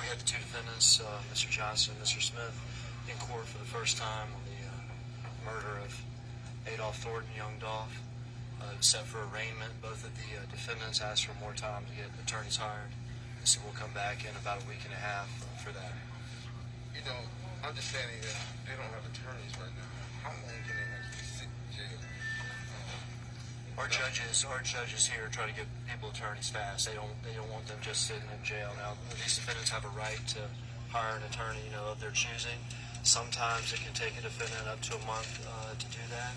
we had the two defendants, Mr. Johnson and Mr. Smith, in court for the first time on the murder of Adolph Thornton, young Dolph. Set for arraignment. Both of the defendants asked for more time to get attorneys hired. So we'll come back in about a week and a half for that. You know, understanding that they don't have attorneys right now, how long can they actually sit in jail? Our judges here try to give people attorneys fast. They don't want them just sitting in jail. Now, these defendants have a right to hire an attorney, of their choosing. Sometimes it can take a defendant up to a month to do that.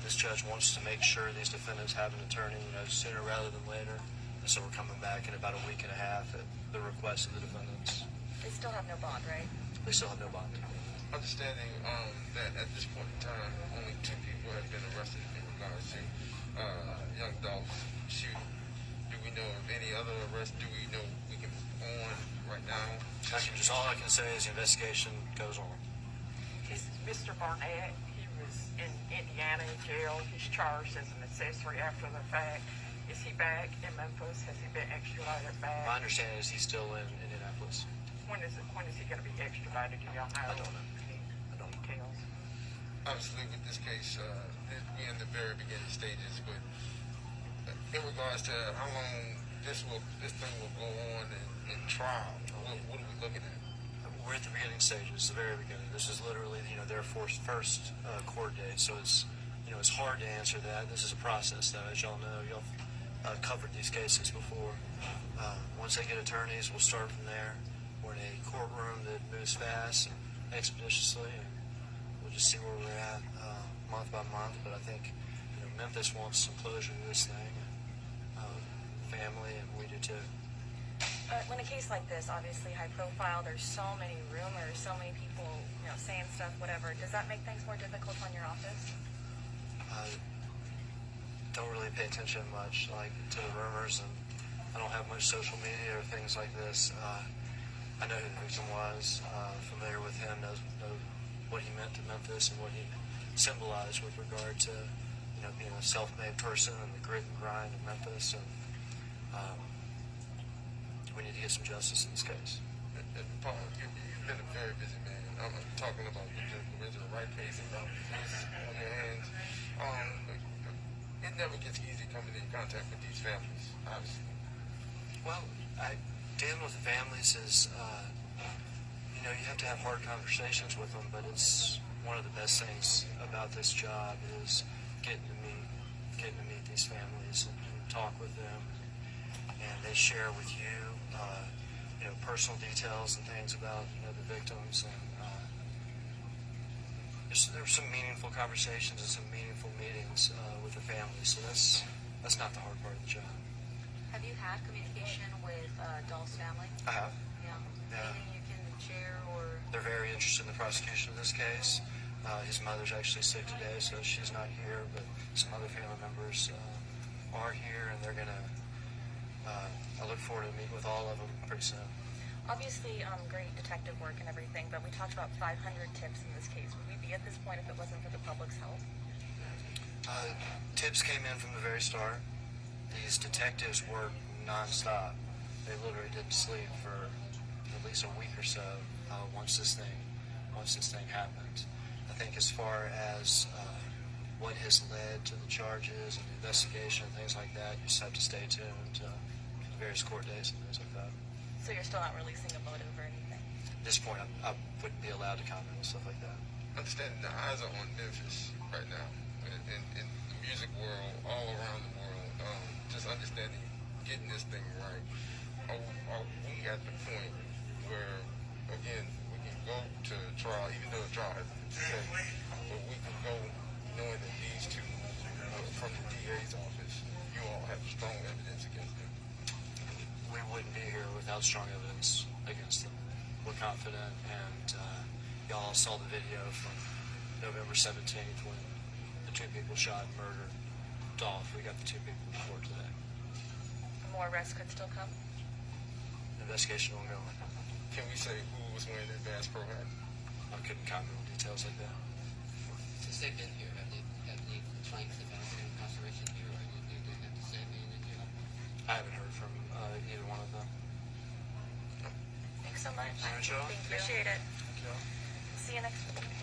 This judge wants to make sure these defendants have an attorney, sooner rather than later. And so we're coming back in about a week and a half at the request of the defendants. They still have no bond, right? They still have no bond. Understanding that at this point in time, only 2 people have been arrested in regards to young Dolph's shooting. Do we know of any other arrests? Do we know we can move on right now? All I can say is the investigation goes on. Is Mr. Barnett, he was in Indiana in jail. He's charged as an accessory after the fact. Is he back in Memphis? Has he been extradited back? My understanding is he's still in Indianapolis. When is he going to be extradited? Do y'all know? I don't know. Details. Obviously, with this case, we're in the very beginning stages, but in regards to how long this thing will go on in trial, what are we looking at? We're at the beginning stages, the very beginning. This is literally, their first court date, so it's, it's hard to answer that. This is a process, though, as y'all know. Y'all covered these cases before. Once they get attorneys, we'll start from there. We're in a courtroom that moves fast and expeditiously, and we'll just see where we're at month by month. But I think Memphis wants some closure to this thing, family, and we do too. When a case like this, obviously high profile, there's so many rumors, so many people, saying stuff, whatever. Does that make things more difficult on your office? Don't really pay attention much, to the rumors, and I don't have much social media or things like this. I know who the victim was, familiar with him, know what he meant to Memphis and what he symbolized with regard to, being a self-made person and the grit and grind of Memphis. And we need to get some justice in this case. Paul, you've been a very busy man. I'm talking about the original right case and now this on your hands. It never gets easy coming in contact with these families, obviously. Well, dealing with the families is, you have to have hard conversations with them, but it's one of the best things about this job is getting to meet these families and talk with them. And they share with you, personal details and things about, the victims. And there were some meaningful conversations and some meaningful meetings with the families. So that's not the hard part of the job. Have you had communication with Dolph's family? I have. Yeah. Anything you can share or? They're very interested in the prosecution of this case. His mother's actually sick today, so she's not here, but some other family members are here, and they're gonna. I look forward to meeting with all of them pretty soon. Obviously, great detective work and everything, but we talked about 500 tips in this case. Would we be at this point if it wasn't for the public's help? Tips came in from the very start. These detectives worked nonstop. They literally didn't sleep for at least a week or so once this thing happened. I think as far as what has led to the charges and the investigation and things like that, you just have to stay tuned to the various court dates and things like that. So you're still not releasing a motive or anything? At this point, I wouldn't be allowed to comment on stuff like that. Understanding the eyes are on Memphis right now, in the music world, all around the world. Just understanding, getting this thing right. Are we at the point where, again, we can go to trial, even though the trial hasn't been set, but we can go knowing that these two from the DA's office, you all have strong evidence against them? We wouldn't be here without strong evidence against them. We're confident, and y'all saw the video from November 17th when the 2 people shot and murdered Dolph. We got the 2 people in court today. More arrests could still come? Investigation ongoing. Can we say who was wearing the advanced pro hat? I couldn't comment on details like that. Since they've been here, have they claimed about their incarceration here, or do they have to say being in jail? I haven't heard from either one of them. Thanks so much. All right, y'all. Appreciate it. Thank y'all. See you next week.